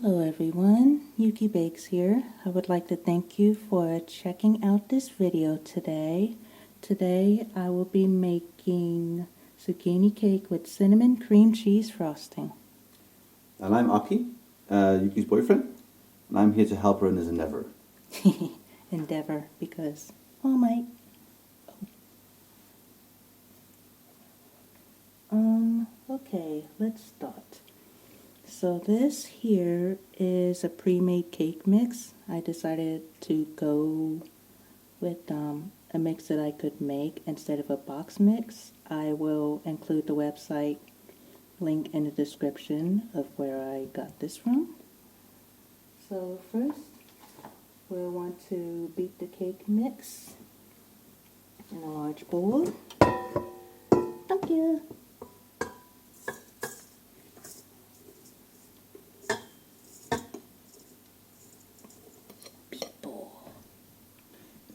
Hello everyone, Yuki Bakes here. I would like to thank you for checking out this video today. Today I will be making zucchini cake with cinnamon cream cheese frosting. And I'm Aki, Yuki's boyfriend, and I'm here to help her in this endeavor. Endeavor, because, oh my... Okay, let's start. So this here is a pre-made cake mix. I decided to go with a mix that I could make instead of a box mix. I will include the website link in the description of where I got this from. So first, we'll want to beat the cake mix in a large bowl. Thank you.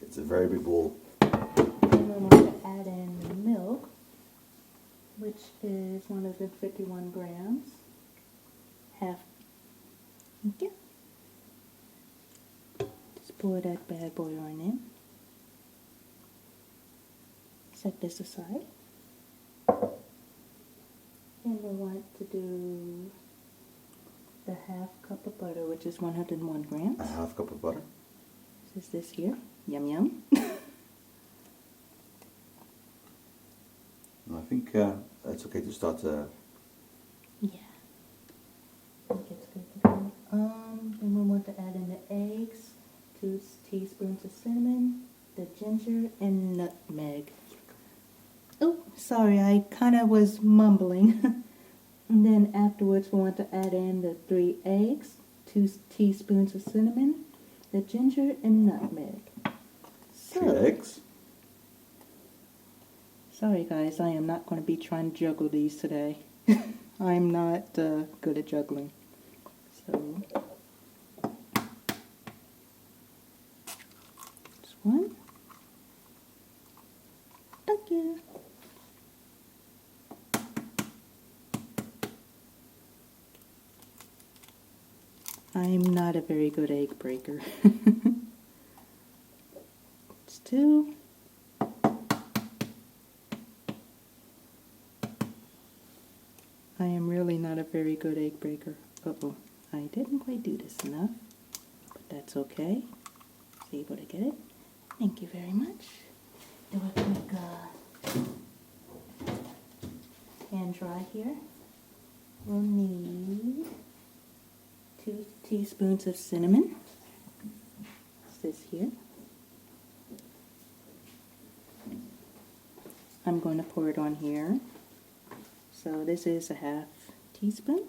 It's a very big bowl. And we're going to add in milk, which is 151 grams. Half. Okay. Just pour that bad boy on in. Set this aside. And we want to do the half cup of butter, which is 101 grams. A half cup of butter. This is this here. Yum yum. I think it's okay to start. Yeah. I think it's good to go. Then we want to add in the eggs, 2 teaspoons of cinnamon, the ginger, and nutmeg. Oh, sorry, I kind of was mumbling. And then afterwards we want to add in the 3 eggs, 2 teaspoons of cinnamon, the ginger, and nutmeg. 3 eggs. Sorry guys, I am not going to be trying to juggle these today. I'm not good at juggling. So, this one. Thank you. I'm not a very good egg breaker. It's 2. I am really not a very good egg breaker. Uh-oh, I didn't quite do this enough, but that's okay. I was able to get it. Thank you very much. Do a quick hand dry here. We'll need 2 teaspoons of cinnamon. This here. I'm going to pour it on here. So this is a half teaspoon.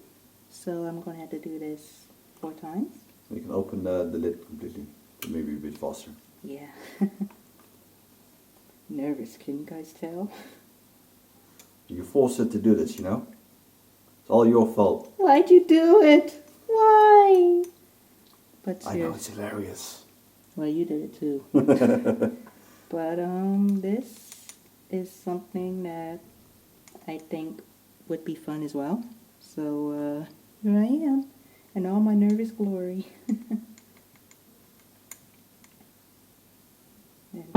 So I'm going to have to do this 4 times. You can open the lid completely, maybe a bit faster. Yeah. Nervous, can you guys tell? You forced it to do this, you know? It's all your fault. Why'd you do it? Why? But I know, it's hilarious. Well, you did it too. But this is something that I think would be fun as well. So here I am in all my nervous glory. And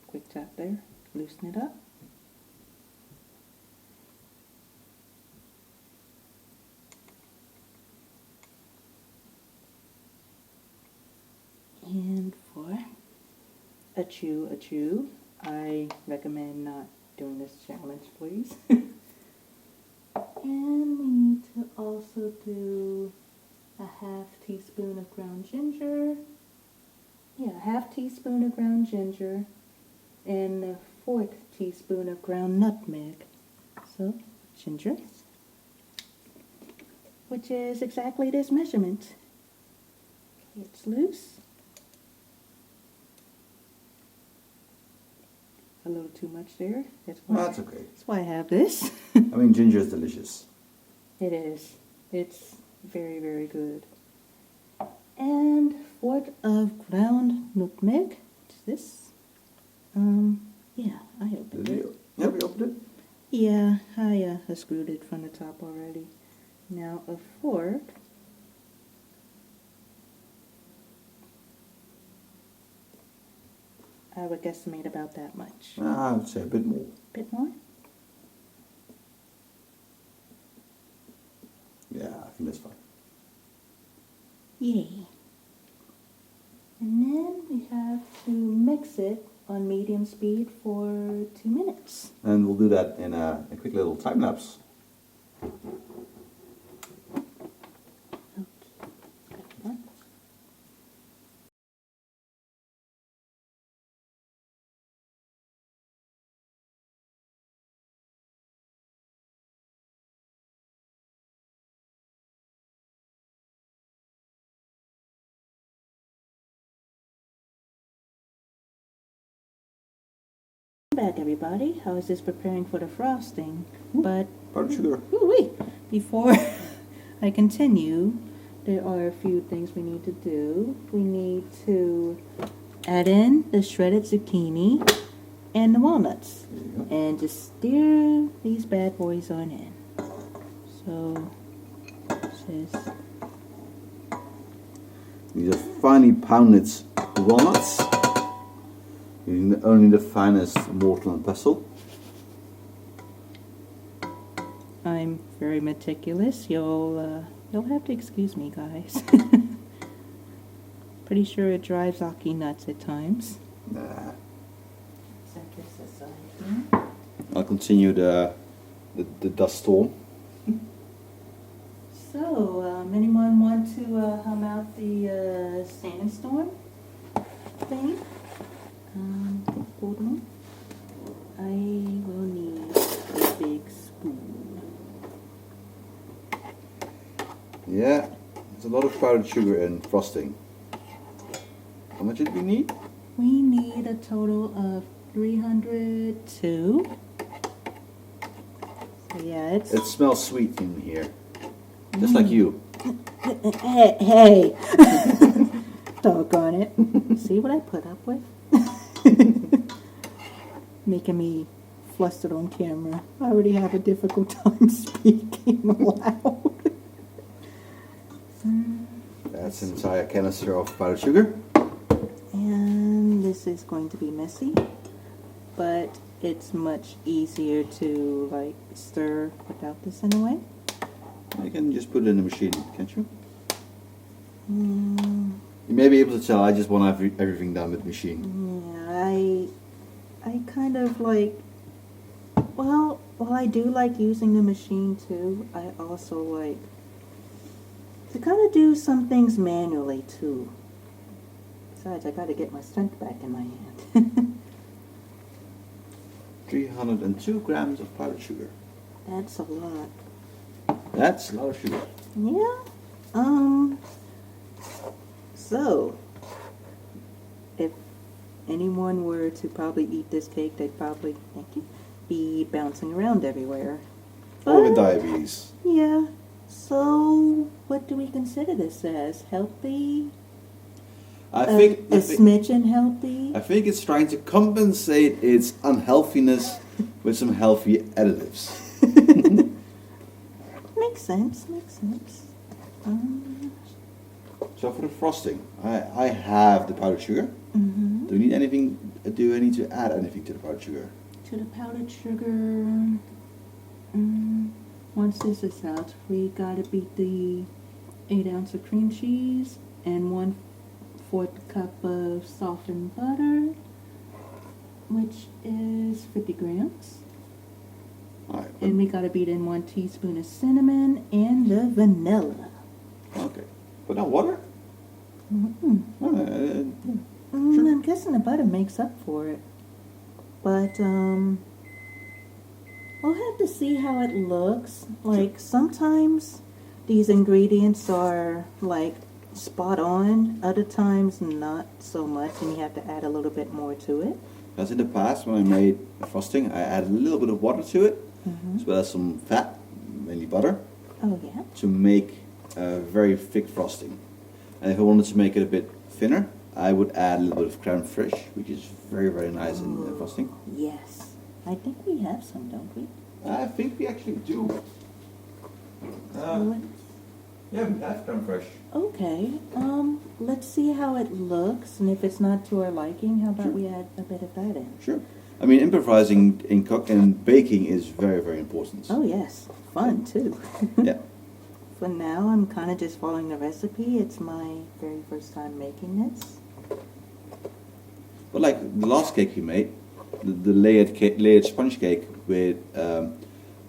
quick tap there, loosen it up. And for a chew, I recommend not doing this challenge, please. And we need to also do a half teaspoon of ground ginger. Yeah, a half teaspoon of ground ginger and a 1/4 teaspoon of ground nutmeg. So, ginger, which is exactly this measurement. Okay, it's loose. A little too much there. That's okay. That's why I have this. I mean, ginger is delicious. It is. It's very, very good. And 1/4 of ground nutmeg. What's this? Yeah, I opened it. Yeah, we opened it? Yeah, I screwed it from the top already. Now a fork I would guesstimate about that much. I would say a bit more. Bit more? Yeah, I think that's fine. Yay. And then we have to mix it on medium speed for 2 minutes. And we'll do that in a quick little time lapse. Back everybody. I was just preparing for the frosting, but Powdered sugar. wait, before I continue, there are a few things we need to do. We need to add in the shredded zucchini and the walnuts, There you go. and just stir these bad boys on in. So this is These are finely pounded walnuts. Using only the finest mortar and pestle. I'm very meticulous. You'll have to excuse me, guys. Pretty sure it drives Aki nuts at times. Nah. Set this aside here. I'll continue the dust storm. So, anyone want to hum out the sandstorm thing? Hold on. I will need a big spoon. Yeah, there's a lot of powdered sugar in frosting. How much did we need? We need a total of 302. So yeah, it's... It smells sweet in here. Just like you. Hey! Doggone it. See what I put up with? Making me flustered on camera. I already have a difficult time speaking loud. That's an entire canister of powdered sugar. And this is going to be messy, but it's much easier to like stir without this in a way. You can just put it in the machine, can't you? Mm, You may be able to tell I just want everything done with the machine. yeah, I kind of like, well, while I do like using the machine too, I also like to kind of do some things manually too. Besides, I got to get my strength back in my hand. 302 grams of powdered sugar. That's a lot. That's a lot of sugar. Yeah. So, if anyone were to probably eat this cake, they'd probably, thank you, be bouncing around everywhere. Or with But, diabetes. yeah. So, what do we consider this as? Healthy? I A think smidgen healthy? I think it's trying to compensate its unhealthiness with some healthy additives. Makes sense, makes sense. So for the frosting, I have the powdered sugar. Mhm. Do we need anything? Do I need to add anything to the powdered sugar? To the powdered sugar, once this is out, we gotta beat the 8 ounce of cream cheese and 1/4 cup of softened butter, which is 50 grams. All right. And we gotta beat in 1 teaspoon of cinnamon and the vanilla. Okay. Put on water? Mm-mm. I'm guessing the butter makes up for it. But, we'll have to see how it looks. Like, sometimes these ingredients are, like, spot on. Other times, not so much, and you have to add a little bit more to it. As in the past, when I made the frosting, I added a little bit of water to it, as well as some fat, mainly butter, Oh, yeah? to make a very thick frosting. And if I wanted to make it a bit thinner, I would add a little bit of creme fraiche, which is very, very nice in the frosting. Yes. I think we have some, don't we? I think we actually do. So Yeah, we have creme fraiche. Okay. Let's see how it looks, and if it's not to our liking, how about Sure. we add a bit of that in? Sure. I mean, improvising in baking is very, very important. Oh yes, fun too. Yeah. For now, I'm kind of just following the recipe. It's my very first time making this. But like the last cake we made, the layered sponge cake with a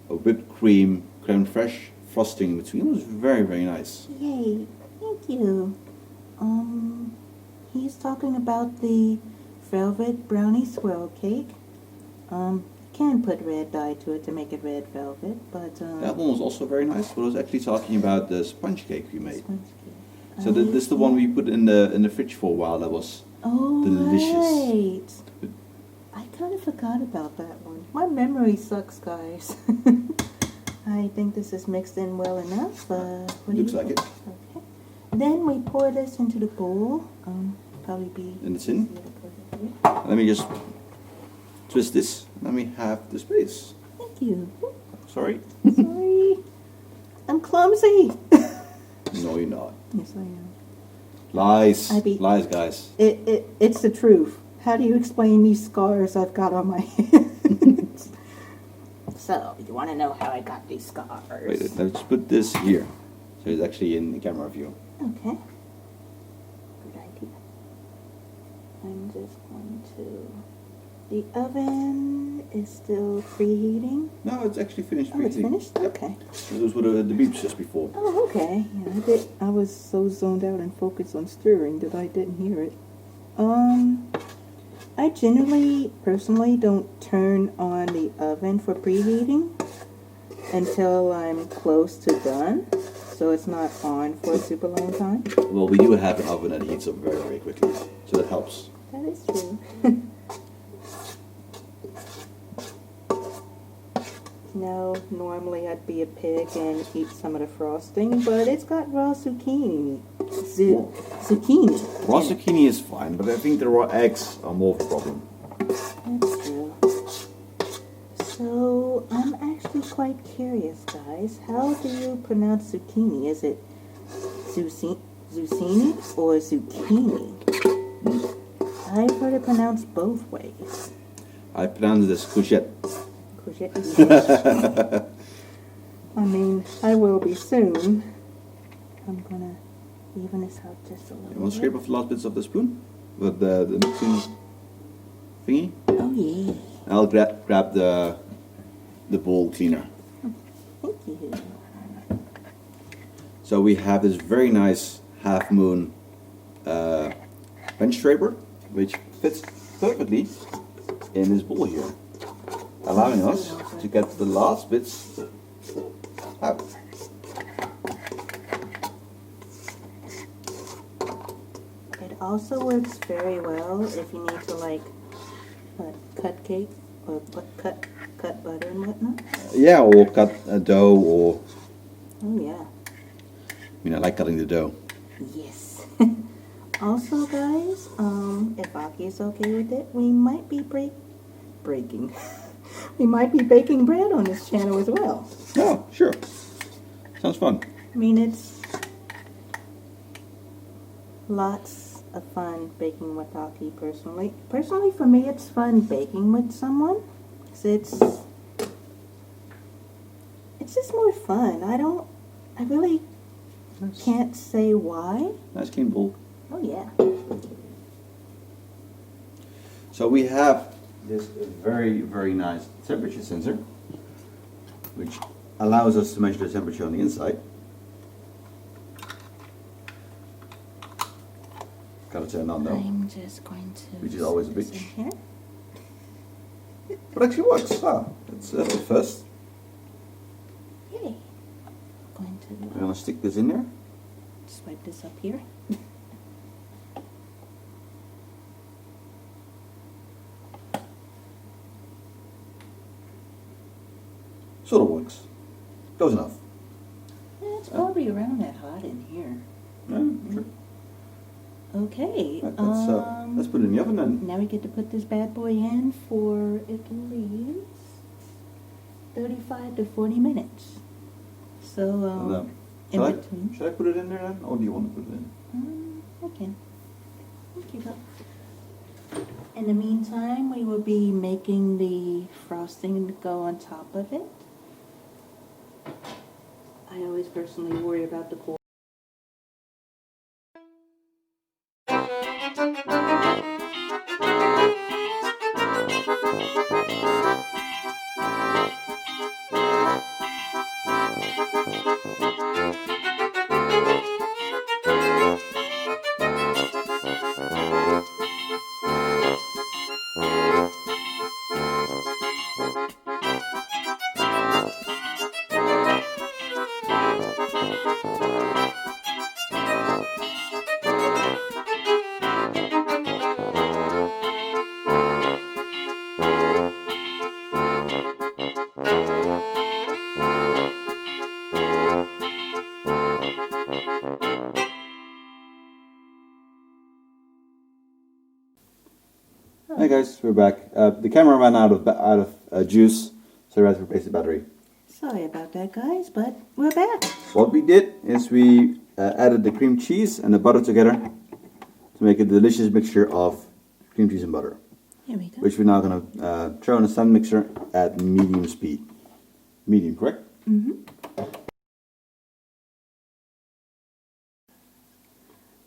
whipped cream, creme fraiche frosting in between was very, very nice. Yay! Thank you. He's talking about the velvet brownie swirl cake. Can put red dye to it to make it red velvet, but That one was also very nice, but I was actually talking about the sponge cake we made. sponge cake. So this is the one we put in the fridge for a while. That was Oh, delicious. right. I kind of forgot about that one. My memory sucks, guys. I think this is mixed in well enough. What do Looks you like think? it. Okay. Then we pour this into the bowl. Probably be In the tin. easier to put it here. Let me just twist this. Let me have the space. Thank you. Sorry. Sorry. I'm clumsy. No, you're not. Yes, I am. Lies. I beat- Lies, guys. It's the truth. How do you explain these scars I've got on my hands? So, you want to know how I got these scars? Wait, let's put this here. So it's actually in the camera view. Okay. Good idea. I'm just going to... The oven is still preheating. No, it's actually finished. Oh, it's preheating. finished? Yep. Okay. Those were the beeps just before. Oh, okay. Yeah, I was so zoned out and focused on stirring that I didn't hear it. I generally, personally, don't turn on the oven for preheating until I'm close to done, so it's not on for a super long time. Well, we do have an oven that heats up very, very quickly, so that helps. That is true. Now, normally I'd be a pig and eat some of the frosting, but it's got raw zucchini. Zucchini. Raw in it. zucchini is fine, but I think the raw eggs are more of a problem. That's true. So, I'm actually quite curious, guys. How do you pronounce zucchini? Is it zucchini or zucchini? I've heard it pronounced both ways. I pronounce it as courgette. Courgette is English. I mean, I will be soon. I'm gonna even this out just a little You want to bit. scrape off the last bits of the spoon? With the mixing thingy? Oh yeah. I'll grab the bowl cleaner. Thank you. So we have this very nice half moon bench scraper, which fits perfectly in this bowl here, allowing us to get the last bits out. It also works very well if you need to cut cake or cut butter and whatnot. Yeah, or cut a dough, or Oh yeah. I like cutting the dough. Yes. Also, guys, if Aki is okay with it, we might be breaking. We might be baking bread on this channel as well. Oh, sure. Sounds fun. I mean, it's lots of fun baking with Aki personally. Personally, for me, it's fun baking with someone. 'Cause it's just more fun. I really can't say why. Nice clean bowl. Oh, yeah. So we have this very, very nice temperature sensor, which allows us to measure the temperature on the inside. Gotta turn on though, I'm just going to... which is always a put this bitch. in here. But actually works. That's the first. Yay. Going We're to gonna stick this in there. swipe this up here. Sort of works. Close enough. Yeah, it's probably around that hot in here. Yeah, sure. Okay. Let's put it in the oven then. Now we get to put this bad boy in for at least 35 to 40 minutes. So, And, in between. Should I put it in there then, or do you want to put it in? Okay. Keep up. In the meantime, we will be making the frosting to go on top of it. I always personally worry about the core. Hey guys, we're back. The camera ran out of juice, so we had to replace the battery. Sorry about that, guys, but we're back. What we did is we added the cream cheese and the butter together to make a delicious mixture of cream cheese and butter, Here we go. which we're now going to throw in a stand mixer at medium speed. Medium, correct? Mm-hmm.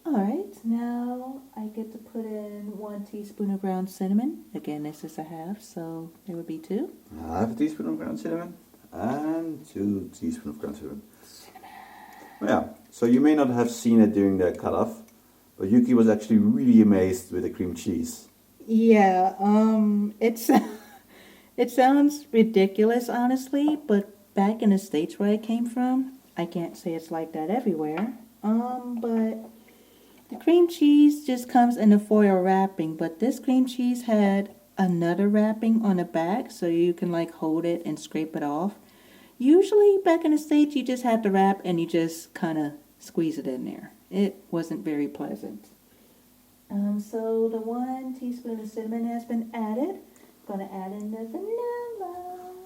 Alright, now I get to put in 1 teaspoon of ground cinnamon. Again, this is a half, so there would be 2. Half a teaspoon of ground cinnamon and 2 teaspoons of ground cinnamon. Yeah, so you may not have seen it during the cutoff, but Yuki was actually really amazed with the cream cheese. Yeah, it's it sounds ridiculous, honestly, but back in the States where I came from, I can't say it's like that everywhere. But the cream cheese just comes in a foil wrapping, but this cream cheese had another wrapping on the back, so you can like hold it and scrape it off. Usually back in the States, you just have the wrap and you just kind of squeeze it in there. It wasn't very pleasant. So the 1 teaspoon of cinnamon has been added. I'm going to add in the vanilla.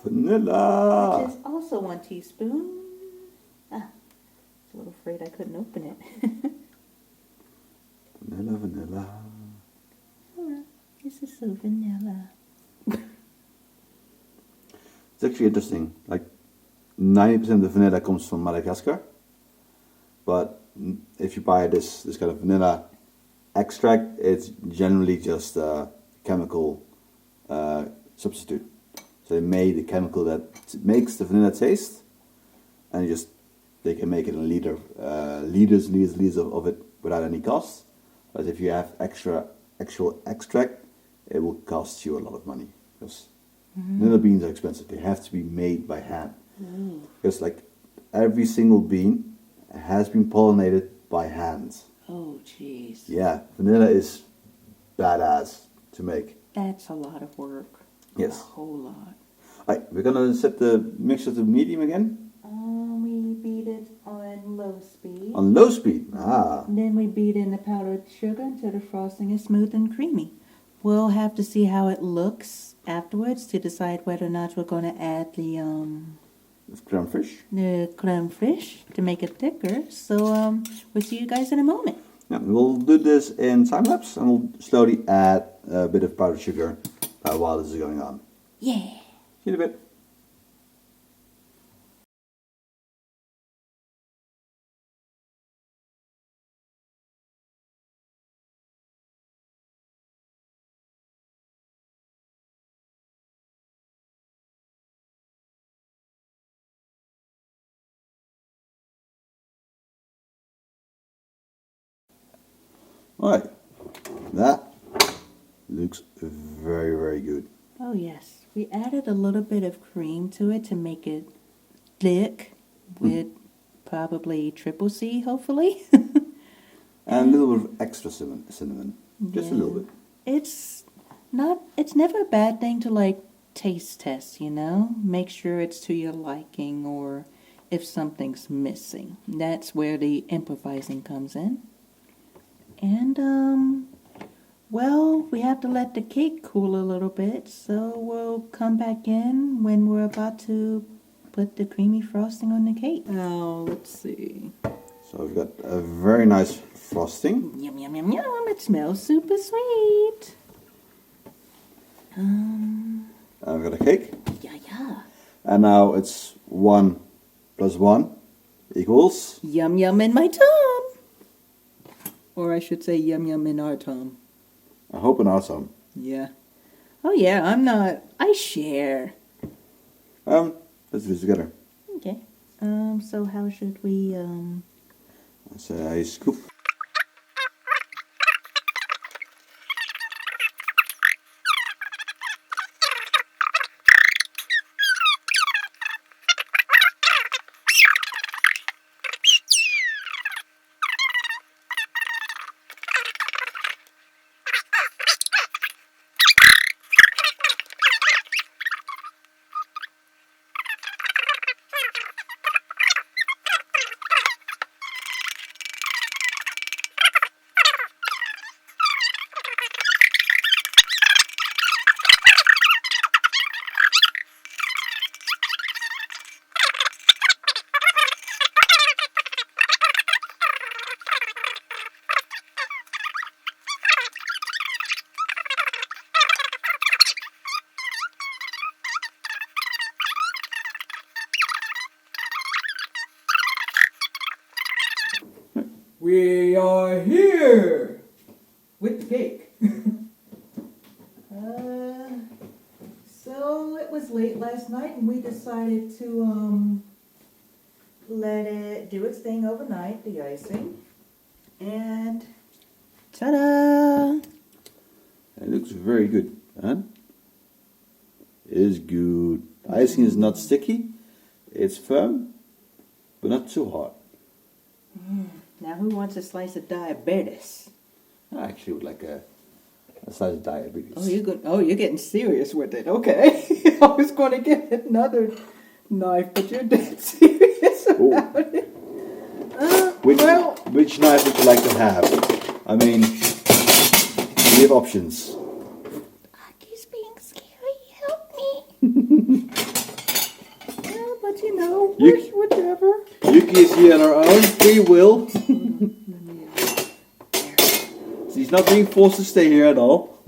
Vanilla! Which is also 1 teaspoon. I was a little afraid I couldn't open it. Vanilla, vanilla. Alright, this is so vanilla. It's actually interesting. Like 90% of the vanilla comes from Madagascar, but if you buy this kind of vanilla extract, it's generally just a chemical substitute. So they made the chemical that makes the vanilla taste, and they can make it in liters of it without any cost. But if you have actual extract, it will cost you a lot of money, because vanilla beans are expensive. They have to be made by hand. Because like every single bean has been pollinated by hand. Oh, jeez. Yeah, vanilla is badass to make. That's a lot of work. Yes. A whole lot. Alright, we're gonna set the mixer to medium again. We beat it on low speed. On low speed. Ah. And then we beat in the powdered sugar until the frosting is smooth and creamy. We'll have to see how it looks afterwards to decide whether or not we're going to add the Creme fraiche. to make it thicker. So we'll see you guys in a moment. Yeah, we'll do this in time lapse, and we'll slowly add a bit of powdered sugar while this is going on. Yeah. See you in a bit. Alright, that looks very, very good. Oh yes, we added a little bit of cream to it to make it thick with probably triple C, hopefully. And a little bit of extra cinnamon. Just a Yeah. little bit. It's never a bad thing to like taste test, you know? Make sure it's to your liking or if something's missing. That's where the improvising comes in. And well, we have to let the cake cool a little bit, so we'll come back in when we're about to put the creamy frosting on the cake. Now, let's see. So we've got a very nice frosting. Yum, yum, yum, yum. It smells super sweet. And we've got a cake. Yeah, yeah. And now it's 1 plus 1 equals... Yum, yum in my tum. Or I should say yum, yum in our tum. I hope an awesome. Yeah. Oh, yeah, I share. Let's do this together. Okay. So how should we, So I scoop. We are here with the cake. So it was late last night and we decided to let it do its thing overnight, the icing. And ta-da! It looks very good, huh? It is good. Icing is not sticky. It's firm, but not too hard. Now who wants a slice of diabetes? I actually would like a slice of diabetes. You're getting serious with it. Okay. I was going to get another knife, but you're dead serious about it. Which knife would you like to have? I mean, we have options. Aki's being scary. Help me. Yeah, but you know, whatever. Yuki is here on her own free will. She's not being forced to stay here at all.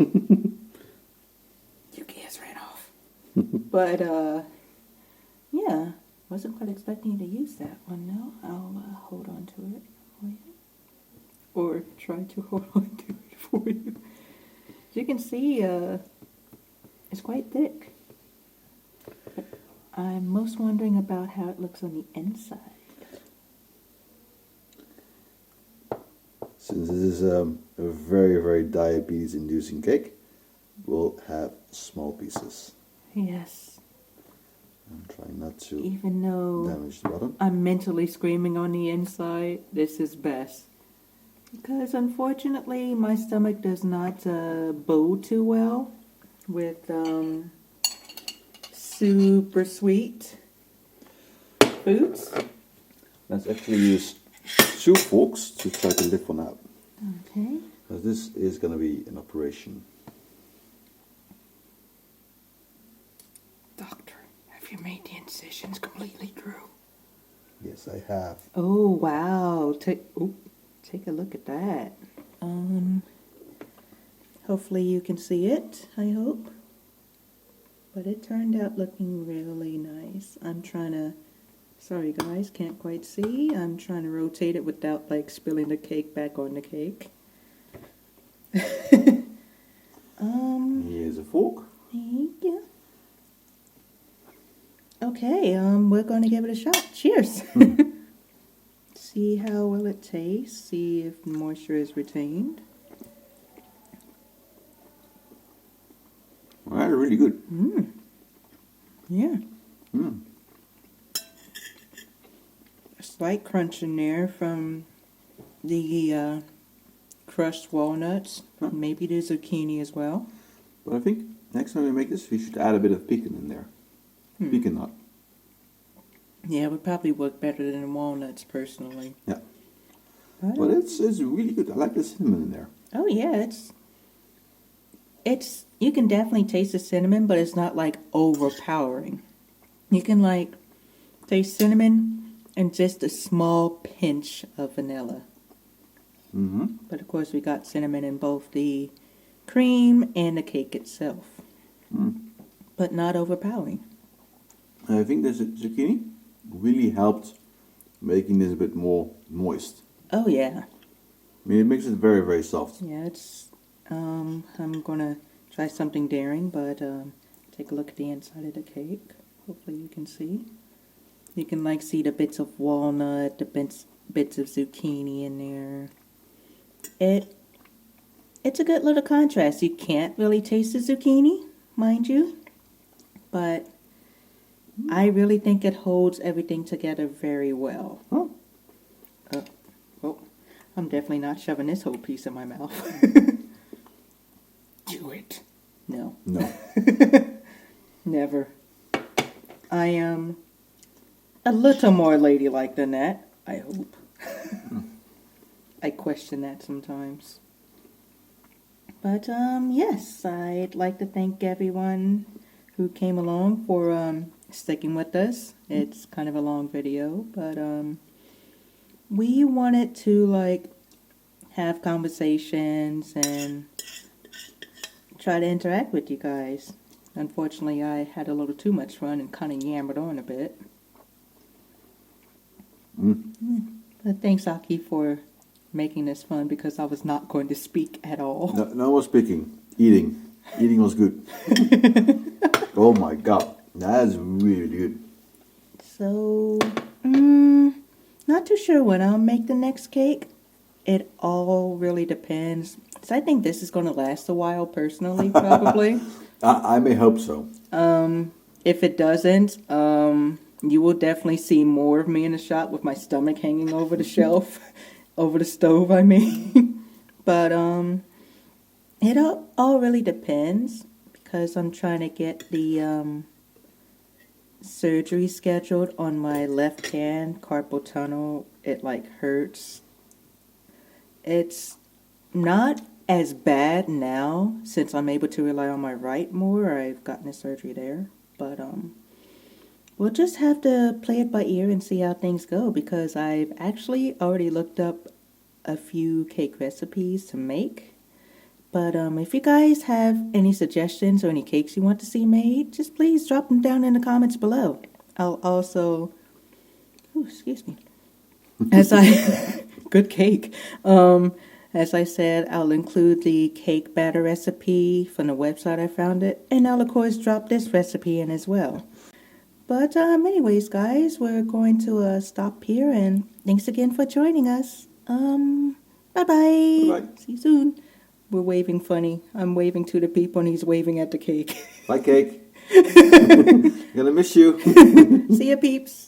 Yuki has ran off. But, yeah. Wasn't quite expecting you to use that one, no. I'll hold on to it for you. Or try to hold on to it for you. As you can see, it's quite thick. But I'm most wondering about how it looks on the inside. Since this is a very, very diabetes-inducing cake, we'll have small pieces. Yes. I'm trying not to Even though damage the bottom. I'm mentally screaming on the inside, this is best. Because unfortunately, my stomach does not bow too well with super sweet foods. Let's actually use 2 forks to try to lift one out. Okay. Because this is going to be an operation. Doctor, have you made the incisions completely through? Yes, I have. Oh, wow. Take a look at that. Hopefully you can see it, I hope. But it turned out looking really nice. I'm trying to, sorry guys, can't quite see. I'm trying to rotate it without like spilling the cake back on the cake. Here's a fork. Yeah. Okay, we're going to give it a shot. Cheers. See how well it tastes. See if moisture is retained. Well, that's really good. Yeah. A slight crunch in there from the crushed walnuts. Maybe the zucchini as well. But I think next time we make this, we should add a bit of pecan in there. Pecan nut. Yeah, it would probably work better than the walnuts, personally. Yeah. But it's really good. I like the cinnamon in there. Oh yeah, it's you can definitely taste the cinnamon, but it's not like overpowering. You can like taste cinnamon and just a small pinch of vanilla. But of course we got cinnamon in both the cream and the cake itself. But not overpowering. I think the zucchini really helped making this a bit more moist. Oh yeah. I mean, it makes it very, very soft. Yeah, it's, I'm gonna try something daring, but take a look at the inside of the cake. Hopefully you can see. You can like see the bits of walnut, the bits of zucchini in there. It's a good little contrast. You can't really taste the zucchini, mind you, but I really think it holds everything together very well. Oh. Oh, I'm definitely not shoving this whole piece in my mouth. Do it. No. No. Never. I am a little more ladylike than that, I hope. I question that sometimes. But, yes, I'd like to thank everyone who came along for, sticking with us. It's kind of a long video, but, we wanted to, like, have conversations and try to interact with you guys. Unfortunately, I had a little too much fun and kind of yammered on a bit. But thanks, Aki, for making this fun because I was not going to speak at all. No more speaking. Eating. Eating was good. Oh my god. That is really good. So, not too sure when I'll make the next cake. It all really depends. So I think this is going to last a while personally, probably. I may hope so. If it doesn't, you will definitely see more of me in the shop with my stomach hanging over the shelf, over the stove, I mean. But, it all really depends because I'm trying to get the, surgery scheduled on my left hand carpal tunnel. It like hurts. It's not as bad now since I'm able to rely on my right more. I've gotten a surgery there, but we'll just have to play it by ear and see how things go because I've actually already looked up a few cake recipes to make. But if you guys have any suggestions or any cakes you want to see made, just please drop them down in the comments below. I'll also, excuse me, good cake. As I said, I'll include the cake batter recipe from the website I found it, and I'll of course drop this recipe in as well. But anyways, guys, we're going to stop here, and thanks again for joining us. Bye-bye. Bye-bye. See you soon. We're waving funny. I'm waving to the people and he's waving at the cake. Bye, cake. Gonna miss you. See ya, peeps.